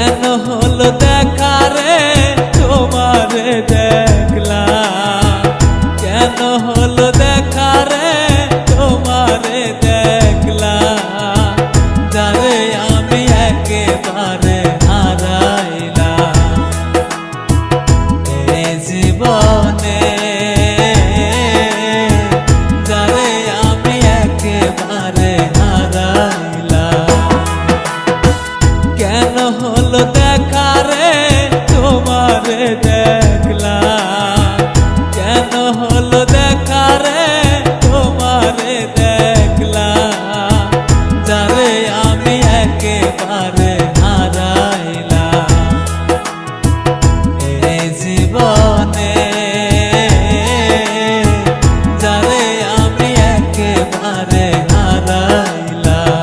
কেন হলো দেখা রে তোমারে দেখলাম, কেন হলো দেখা রে তোমারে দেখলাম, যারে আমি একেবারে হারাইলাম এই জীবনে, যারে আমি একেবারে হারাইলাম। কেন হলো দেখা রে তোমারে দেখলাম, কেন হলো দেখা রে তোমারে দেখলাম, যারে আমি একেবারে হারাইলাম এই জীবনে, যারে আমি একেবারে হারাইলাম।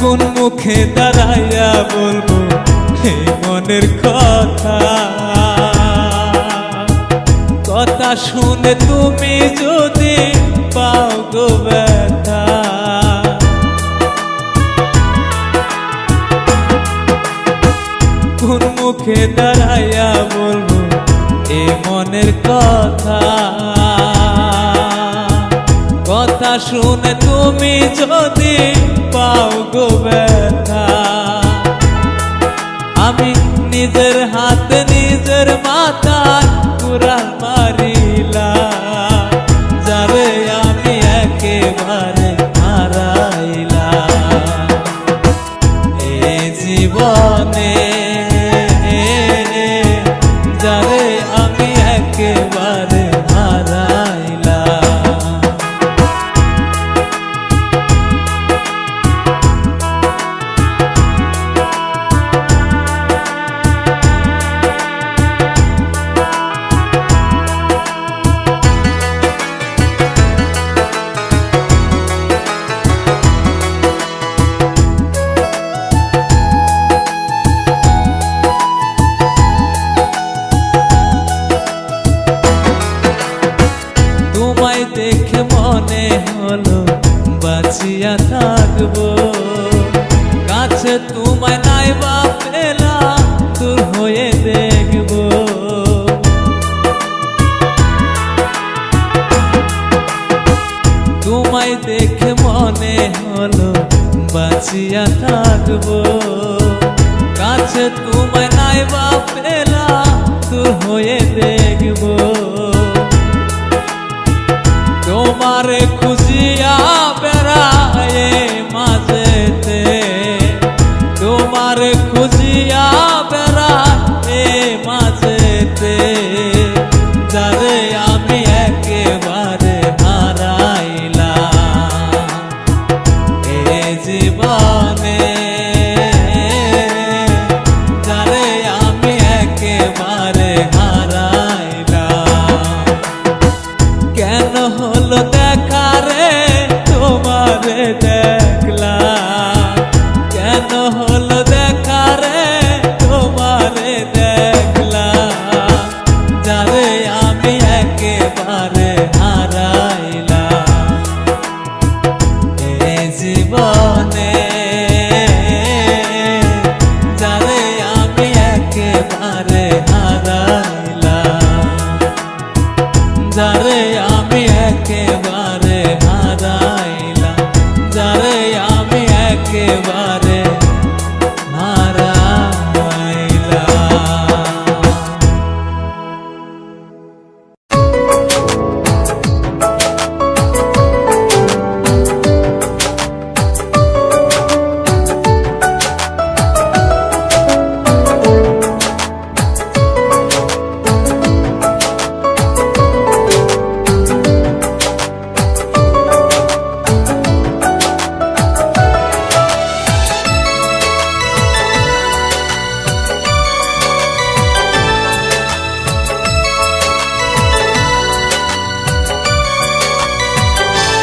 কোন মুখে দাঁড়াইয়া বলবো এই মনের কথা, কথা শুনে তুমি যদি পাও গো ব্যথা। কোন মুখে দাঁড়াইয়া বলবো এই মনের কথা, কথা শুনে তুমি যদি পাও গো ব্যথা। আমি নিজের হাতে নিজের মাথায় কুড়াল মারিলাম, যারে আমি একেবারে হারাইলাম এই জীবনে, যারে আমি একেবারে হারাইলাম। তোমায় দেখে মনে হলো বাঁচিয়া থাকবো, কাছে তোমায় নাই বা পেলাম দূর হয়ে দেখবো। তোমায় দেখে মনে হলো বাঁচিয়া থাকবো, কাছে তোমায় নাই বা পেলাম দূর হয়ে দেখবো। তোমারে খুঁজিয়া বেড়ায়ে মাঝেতে, তোমারে খুঁজিয়া বেড়ায়ে মাঝেতে, যারে আমি একেবারে হারাইলাম এই জীবনে, যারে আমি একেবারে হারাইলাম। কেন হলো দেখা রে তোমারে দেখলাম, কেন হলো দেখা রে তোমারে দেখলাম, যারে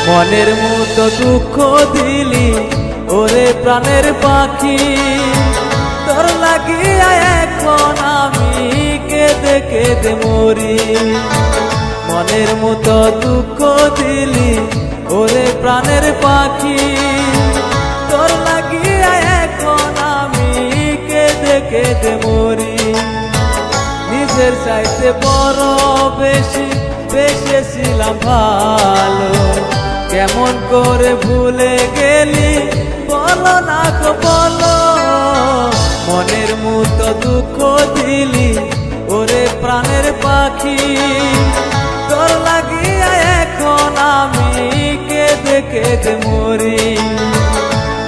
মনের মতো দুঃখ দিলি ওরে প্রাণের পাখি, তোর লাগিয়া এখন আমি কেঁদে কেঁদে মরি। মনের মতো দুঃখ দিলি ওরে প্রাণের পাখি, তোর লাগিয়া এখন আমি কেঁদে কেঁদে মরি। নিজের চাইতে বড় বেশি বেসেছিলাম ভালো, কেমন করে ভুলে গেলি বলো না গো বলো। মনের মতো দুঃখ দিলি ওরে প্রাণের পাখি, তোর লাগিয়া এখন আমি কেঁদে কেঁদে মরি।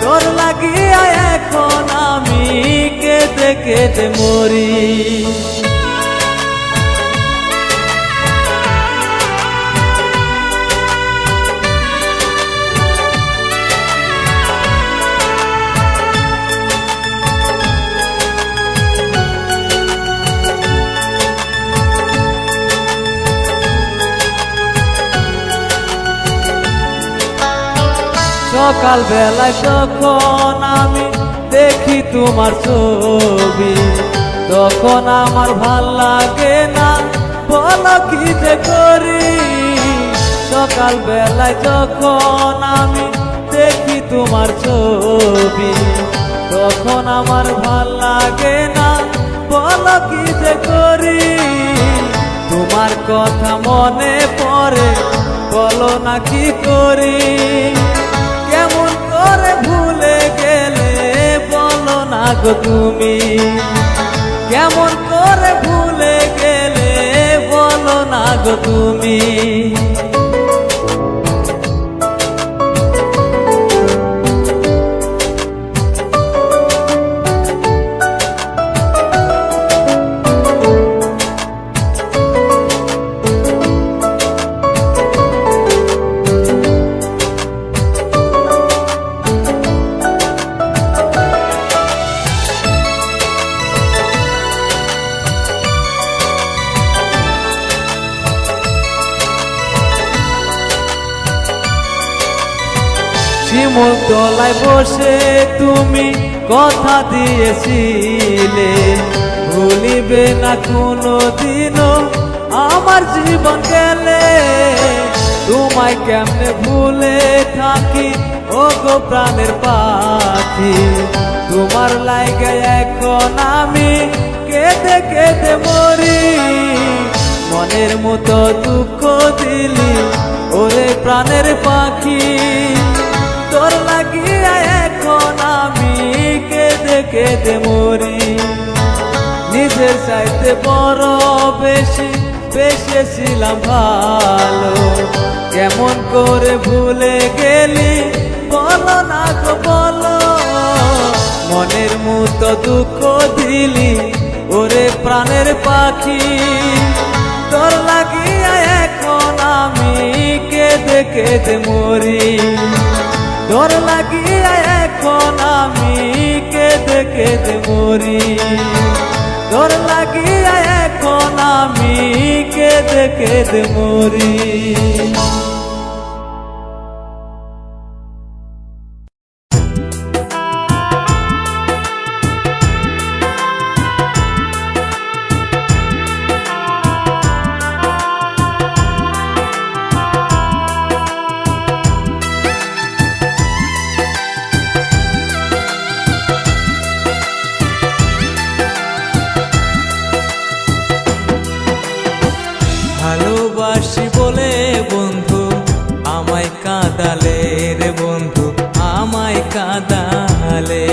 তোর লাগিয়া এখন আমি কেঁদে কেঁদে মরি। সকাল বেলায় যখন আমি দেখি তোমার ছবি, তখন আমার ভাল লাগে না বলো কি যে করি। সকাল বেলায় যখন আমি দেখি তোমার ছবি, তখন আমার ভাল লাগে না বলো কি যে করি। তোমার কথা মনে পড়ে বলো না কি করি। কেমন করে ভুলে গেলে বলো না গো তুমি, কেমন করে ভুলে গেলে বলো না গো তুমি। শিমুল তলায় বসে তুমি কথা দিয়েছিলে, ভুলিবে না কোনো দিনও আমার জীবন গেলে। তোমায় কেমনে ভুলে থাকি ও গো প্রাণের পাখি, তোমার লাগে এখন আমি কেঁদে কেঁদে মরি। মনের মতো দুঃখ দিলি ওরে প্রাণের পাখি, তোর লাগিয়া এখন আমি কেঁদে কেঁদে মরি। নিজের চাইতে বড় বেশি বেসেছিলাম ভালো, কেমন করে ভুলে গেলি বলো না গো বলো। মনের মতো দুঃখ দিলি ওরে প্রাণের পাখি, তোর লাগিয়া এখন আমি কেঁদে কেঁদে মরি। তোর লাগিয়া এখন আমি কেঁদে কেঁদে মরি। তোর লাগিয়া এখন আমি কেঁদে কেঁদে মরি। ভালোবাসি বলে বন্ধু আমায় কাঁদালে রে বন্ধু, আমায় কাঁদালে।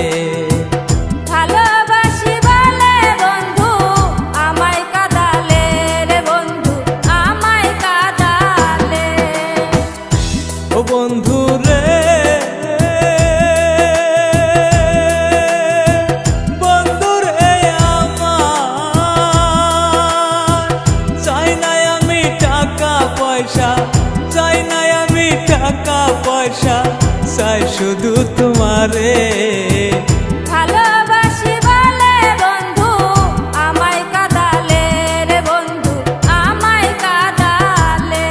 ভালোবাসি বলে বন্ধু আমায় কাঁদালে রে বন্ধু, আমায় কাঁদালে। ও বন্ধু রে বন্ধু রে আমার, চাই না আমি টাকা পয়সা, চাই না আমি টাকা পয়সা, চাই শুধু তোমারে। ভালোবাসি বলে বন্ধু আমায় কাঁদালে রে বন্ধু, আমায় কাঁদালে।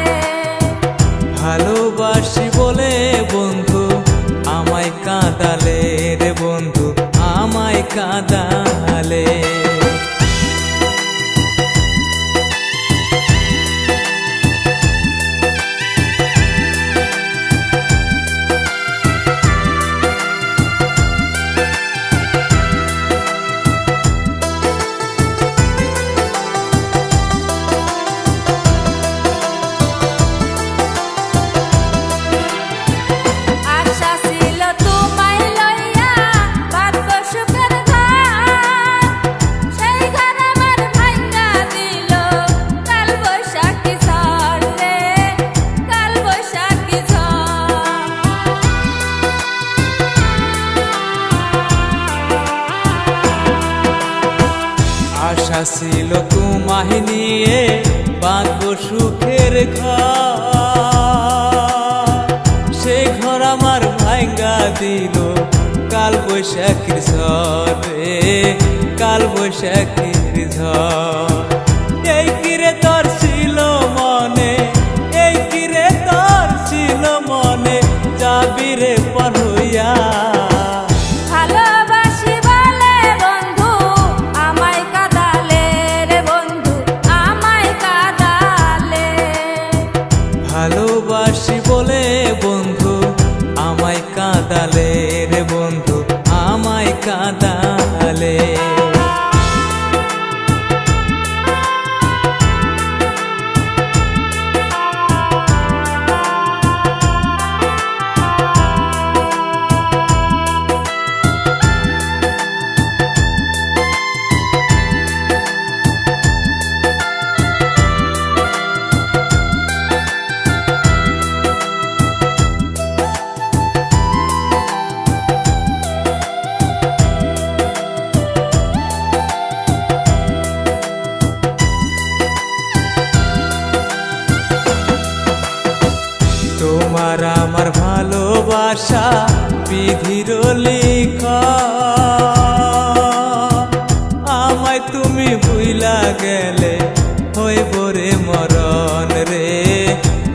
ভালোবাসি বলে কাঁদালে। আশা ছিল তোমায় লইয়া বাঁধব সুখের ঘর, সেই ঘর আমার ভাঙা দিল কাল বৈশাখী ঝড় রে, কাল বৈশাখী ঝড়। আশা ছিল তোমায় নিয়ে বাঁধব সুখের ঘর, সেই ঘর আমার ভাঙ্গা দিল কাল বৈশাখীর ঝড় রে, কাল বৈশাখীর ঝড়। এই কিরে তোর ছিল মনে, এই কিরে তোর ছিল মনে, যাবি রে পার হইয়া। ভালোবাসি বলে বন্ধু আমায় কাঁদালে রে বন্ধু, আমায় কাঁদালে। ভালোবাসি বলে বন্ধু আমায় কাঁদালে রে বন্ধু, আমায় কাঁদালে। তোমার আমার ভালোবাসা বিধির লেখা, আমায় তুমি ভুইলা গেলে হইব রে মরণ রে,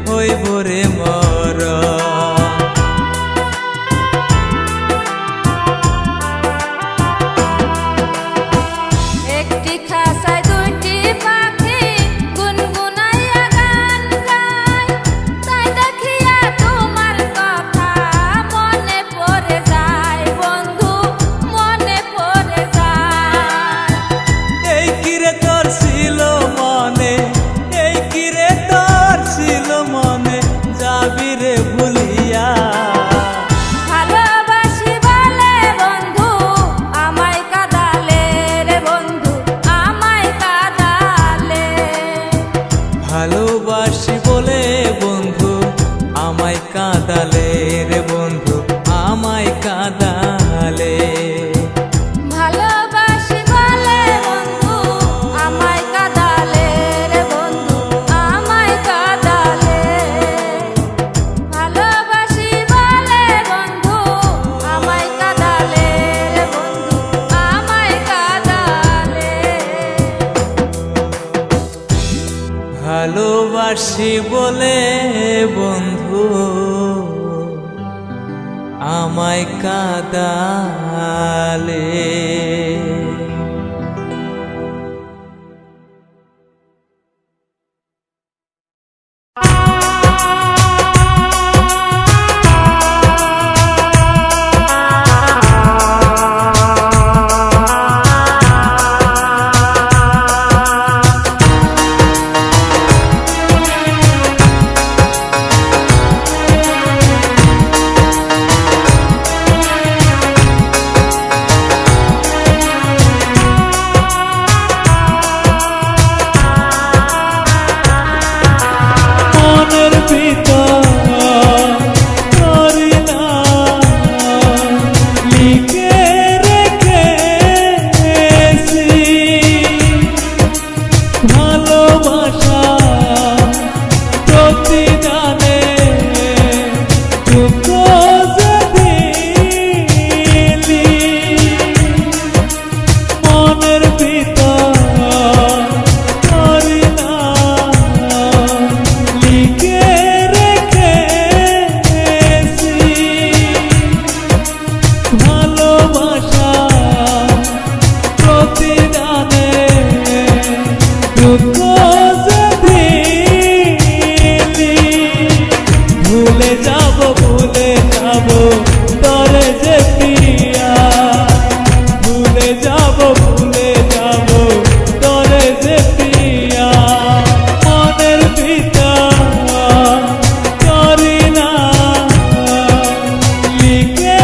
হইব রে মরণ। একটি খাঁচায় দুইটি পাখি গুনগুনাইয়া গান গায়, তাই দেখিয়া তোমার কথা মনে পড়ে যায় বন্ধু, মনে পড়ে যায়। এই কিরে তোর ছিল মনে, এই কিরে তোর ছিল মনে, যাবি রে ভুলিয়া। ভালোবাসি বলে বন্ধু আমায় কাঁদালে রে বন্ধু, আমায় কাঁদালে। ভালোবাসি বলে বন্ধু আমায় কাঁদালে রে বন্ধু, আমায় কাঁদালে। ভালোবাসি বলে বন্ধু আমায় কাঁদালে রে বন্ধু, আমায় কাঁদালে। ভালোবাসি বলে বন্ধু আমায় কাঁদালে রে বন্ধু, আমায় কাঁদালে। ভালোবাসি বলে বন্ধু আমায় কাঁদালে। যে দিলি ভুলে যাব তরে যে প্রিয়া ভুলে যাব তরে যে প্রিয়া মনের ভিতর করি না লিখে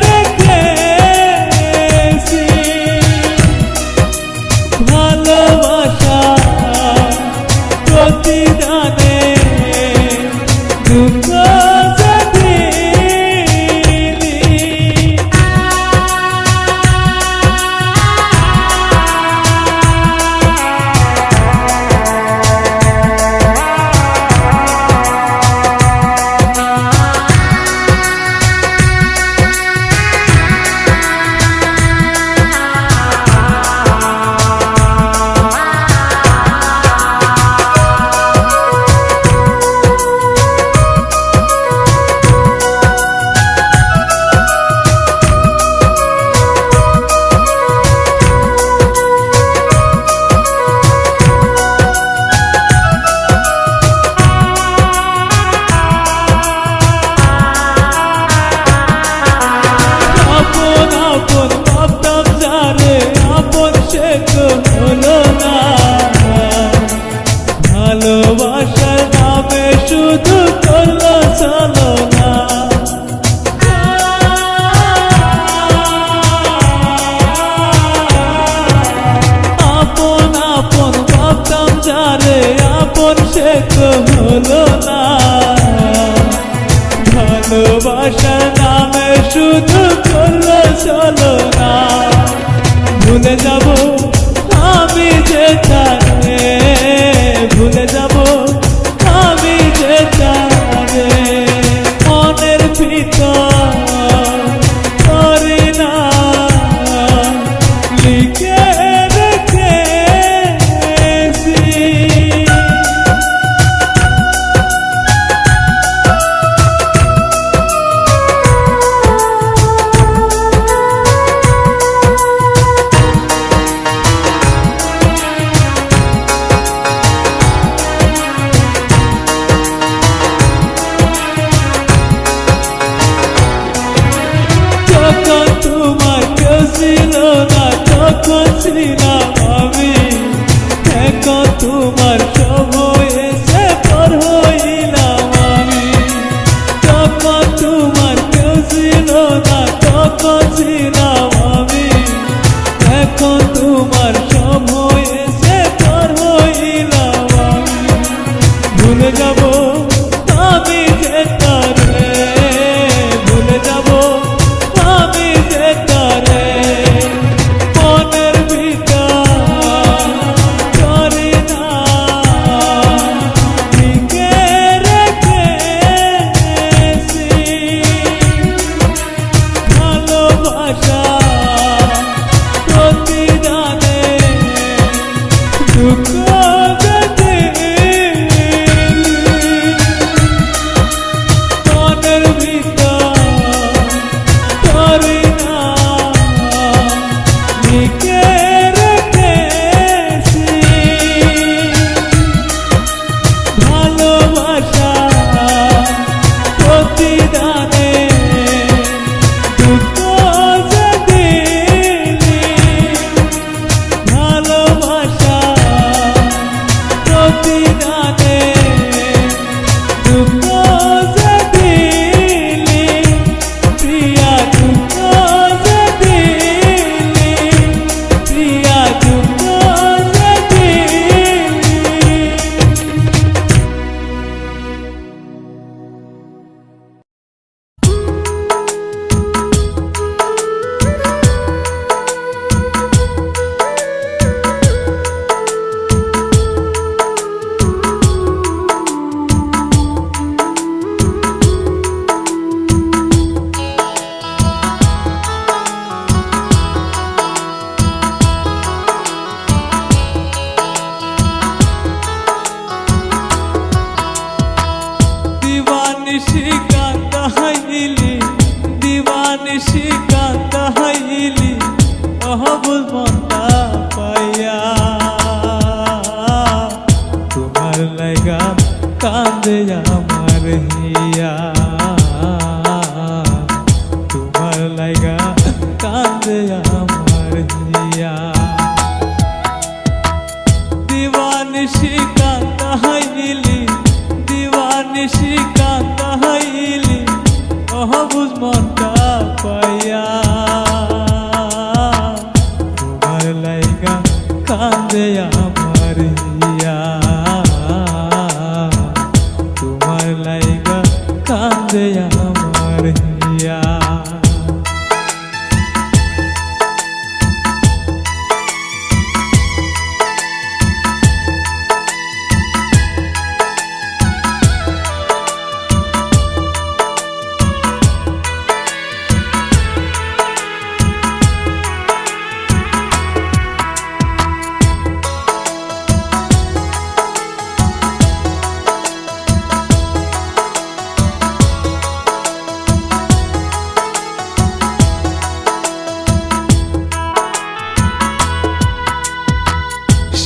রেখেছি ভালোবাসা প্রতিদানে দুঃখ যে দিলি ভালোবাসার নামে শুধু করলো চলো না আপন আপন ভাবতাম যারে আপন সে তো হলো না ভালোবাসার নামে শুধু করলো চলো না ভুলে যাব আমি যে তারে ভুলে যাব আমি যে তারে মনের ভিতর করি না লিখে রেখেছি যখন তোমার কেউ ছিল না তখন ছিলাম আমি এখন তোমার সব হয়েছে পর হইলাম আমি যখন তোমার কেউ ছিল না তখন ছিলাম আমি এখন তোমার সব হয়েছে পর হইলাম আমি ভুলে যাব আমি যে তারে ভুলে যাব আমি যে তারে মনের ভিতর করি না লিখে রেখেছি ভালোবাসা প্রতিদানে দুঃখ যে দিলি মনের ভিতর করি না লিখে রেখেছি ভালোবাসা প্রতিদানে দুঃখ যে দিলি ভালোবাসা প্রতিদানে দুঃখ যে দিলি প্রিয়া দুঃখ যে দিলি প্রিয়া দুঃখ যে দিলি লাইগা কান্দে আমার হিয়া, তোমার লাইগা কান্দে আমার হিয়া। দিবানিশি কান্দা হাইলি, দিবানিশি কান্দা হাইলি, অহবুজ মনটা পাইয়া, তোমার লাইগা কান্দে আমার হিয়া, তোমার লাইগা কান্দে আমার হিয়া।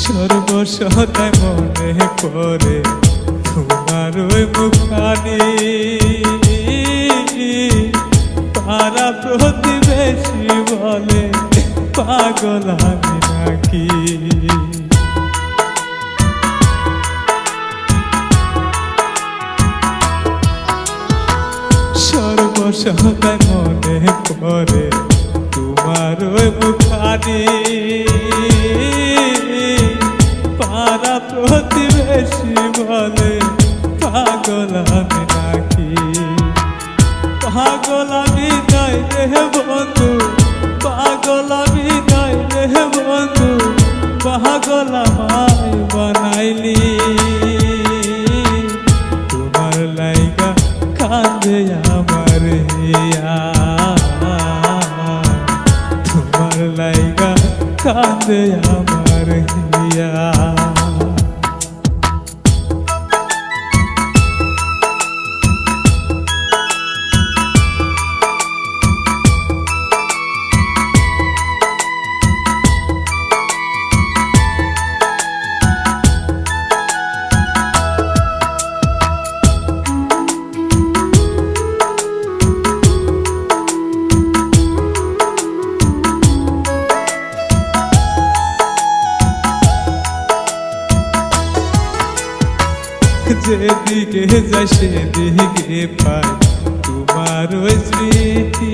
সর্বসদায় মনে পড়ে তোমার ওই মুখানি, পাড়া প্রতিবেশী বলে পাগল আমি নাকি। সর্বসদায় মনে পড়ে তোমার ওই মুখানি, পাড়া প্রতিবেশী বলে পাগল আমি নাকি। পাগল আমি নাই রে বন্ধু, পাগল আমি নাই রে বন্ধু, পাগল আমায় বানাইলি, তোমার লাইগা কান্দে আমার হিয়া, তোমার লাইগা কান্দে আমার হিয়া। যেদিকে যাই সেদিকে পাই তোমার ওই স্মৃতি,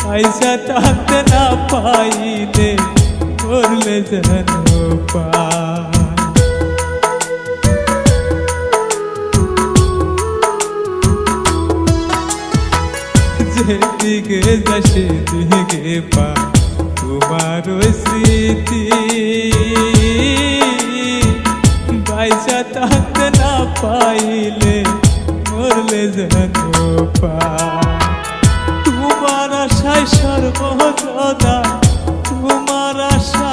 পয়সা থাকতে না পাইলে করলে যেন পাই। যেদিকে যাই সেদিকে পাই তোমার ওই স্মৃতি, পয়সা থাকতে না পাইলে মরলে যেন পাই। তোমার আশায় সর্বদা, তোমার আশা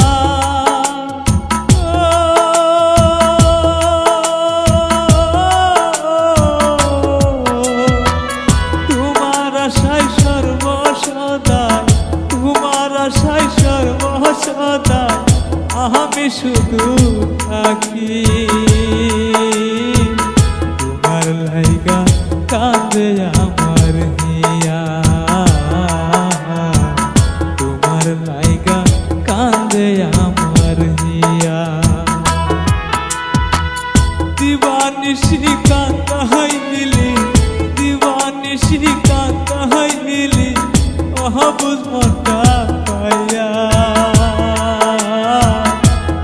তোমার আশায় সর্বসদা, তোমার আশায় সর্বসদা আমি শুধু থাকি, তোমার লাইগা কান্দে আমার হিয়া, তোমার লাইগা কান্দে আমার হিয়া। দিবানিশি কান্দা হাইলি, দিবানিশি কান্দা হাইলি, অহবুজ মনটা পাইয়া,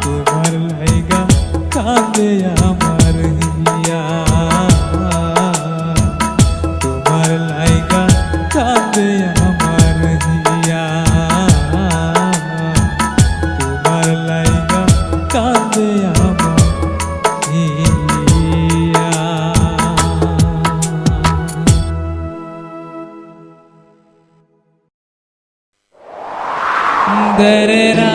তোমার লাইগা কান্দে আমার হিয়া, তোমার লাইগা কান্দে আমার হিয়া, তোমার লাইগা কান্দে আমার হিয়া। দরে রা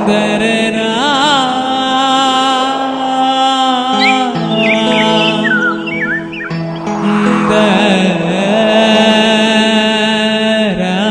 দরে রা দরে রা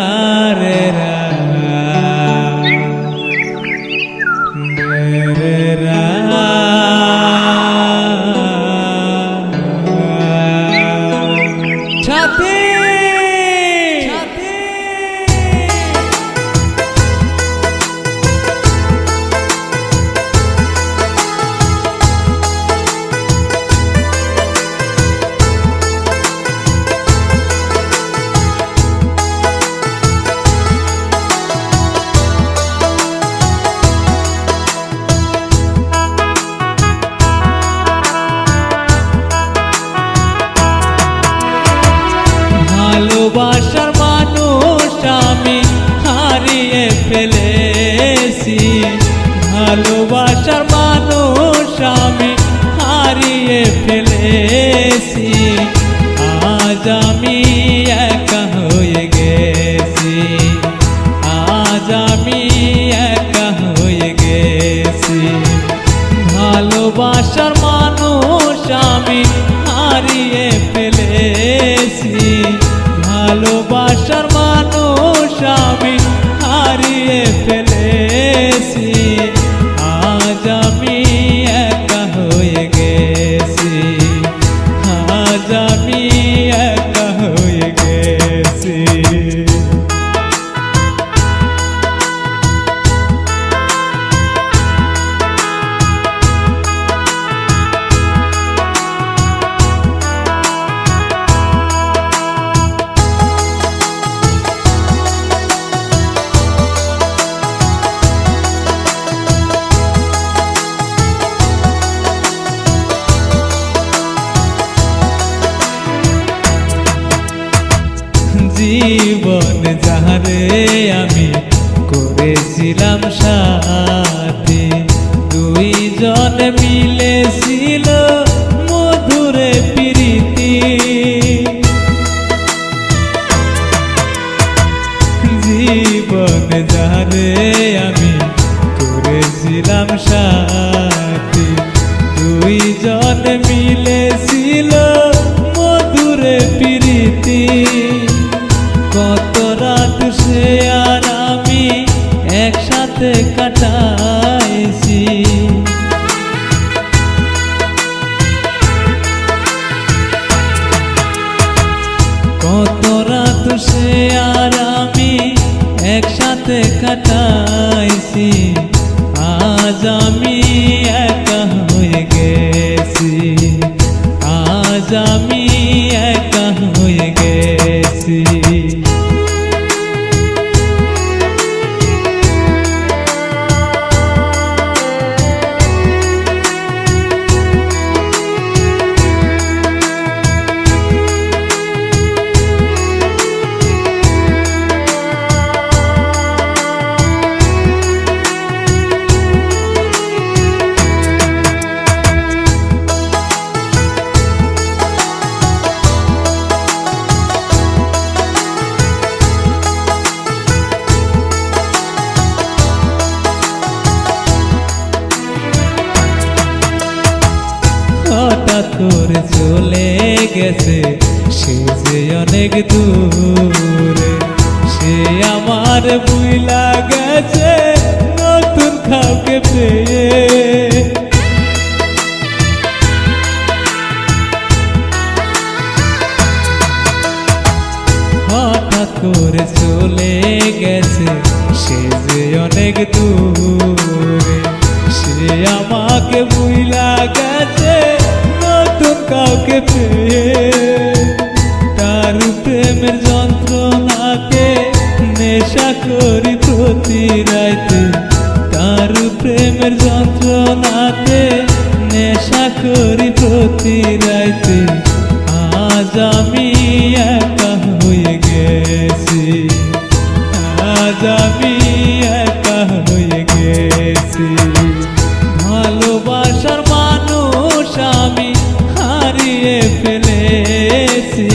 ফেলেছি, ভালোবাসার মানুষ আমি হারিয়ে ফেলেছি। আজ আমি একা হয়ে গেছি, আজ আমি একা হয়ে গেছি। ভালোবাসার মানুষ আমি হারিয়ে ফেলেছি, ভালোবাসার মানুষ আমি হারিয়ে ফেলেছি। আজ আমি একা হয়ে গেছি, আজ আমি একা হয়ে গেছি। জীবন যাহারে আমি করেছিলাম সাথী, দুইজন মিলেছিল মধুরে প্রীতি। জীবন যাহারে আমি করেছিলাম সাথী, দুইজন মিলেছিল মধুরে প্রীতি। কত রাত সে আর আমি একসাথে কাটাইছি, কত রাত সে আর আমি একসাথে কাটাইছি। আজ আমি একা হয়ে গেছি, আজ আমি একা হয়ে গেছি। হঠাৎ করে চলে গেছে সে যে অনেক দূরে, সে আমার ভুইলা গেছে নতুন কাউকে পেয়ে। হঠাৎ করে চলে গেছে সে যে অনেক দূরে, সে আমাকে ভুইলা গেছে নতুন কাউকে পেয়ে। তার প্রেমের যন্ত্রণাকে নেশা করি প্রতি রাইতে, তার প্রেমের যন্ত্রণাতে নেশা করি প্রতি রাইতে। আজ আমি একা হয়ে গেছি, আজ আমি একা হয়ে গেছি। ভালোবাসার মানুষ আমি হারিয়ে ফেলেছি,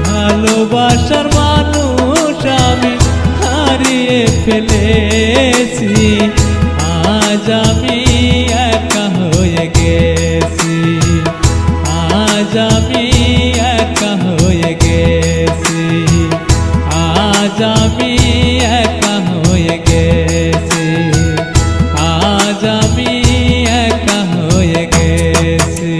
ভালোবাসার মানুষ আমি হারিয়ে ফেলেছি। আজ আমি একা হয়ে গেছি, আজ আমি একা হয়ে গেছি, আজ আমি একা হয়ে গেছি, আজ আমি একা হয়ে গেছি।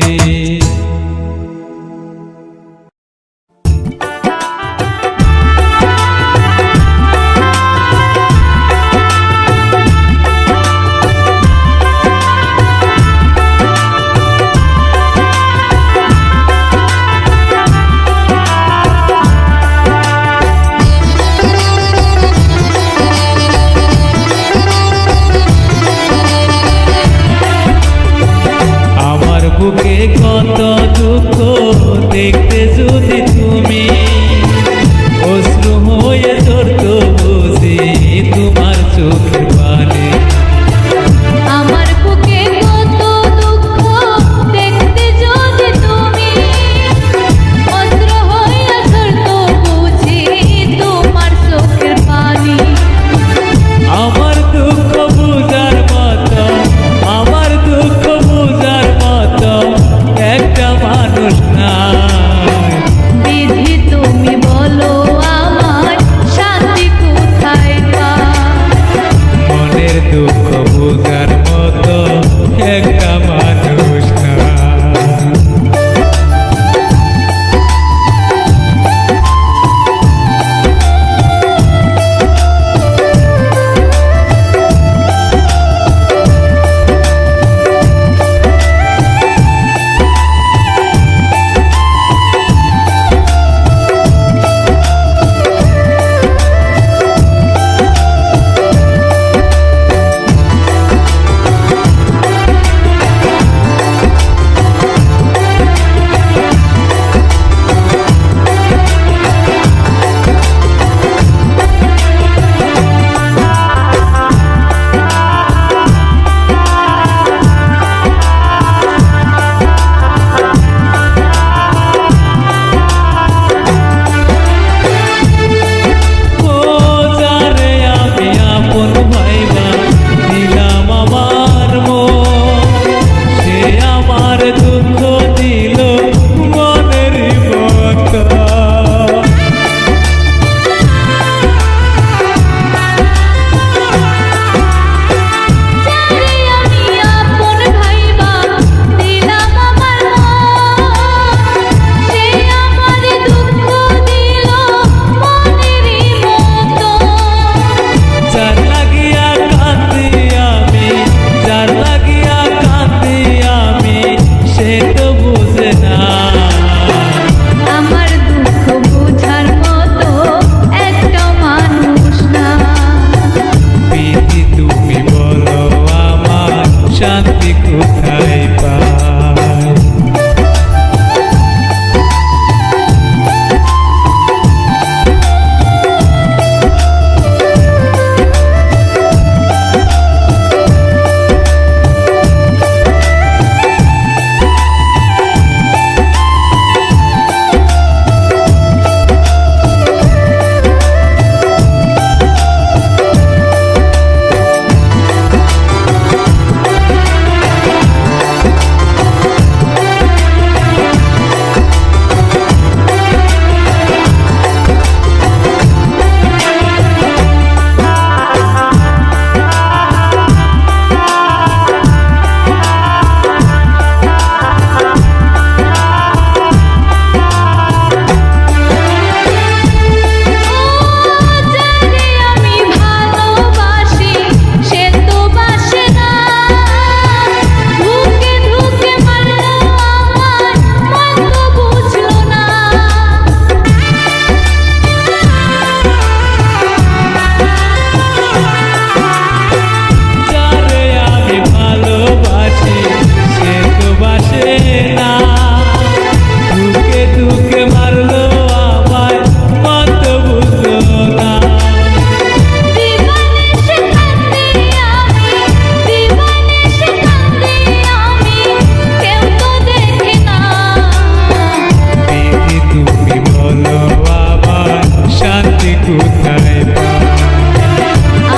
কোথায় পাই?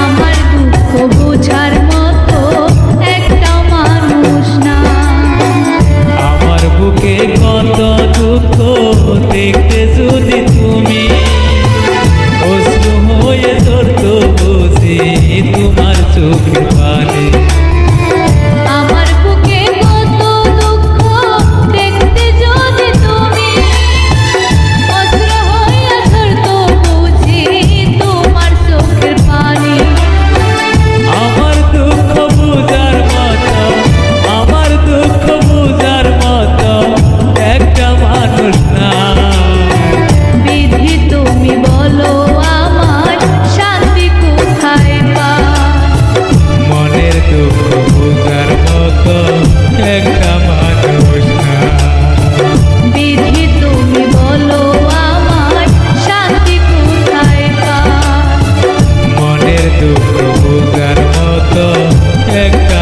আমার দুঃখ বোঝার মতো একটা মানুষ না। আমার বুকে কত দুঃখ দেখতে যদি তুমি অশ্রু হয়ে ঝরতো বুঝি তোমার চোখের পানি। আমার বুকে কত দুঃখ দেখতে যদি তুমি অস্ত্র হইয়া ঝরতো বুঝি তোমার চোখের পানি। আমার দুঃখ বুঝার মতো, আমার দুঃখ বুঝার মতো একটা মানুষ না। বিধি তুমি বলো আমার শান্তি কোথায় পাই? মনের দুঃখ বুঝার মতো একটা মানুষ না। বিধি তুমি বলো আমার শান্তি কোথায় পাই? মনের দুঃখ বুঝার মতো একটা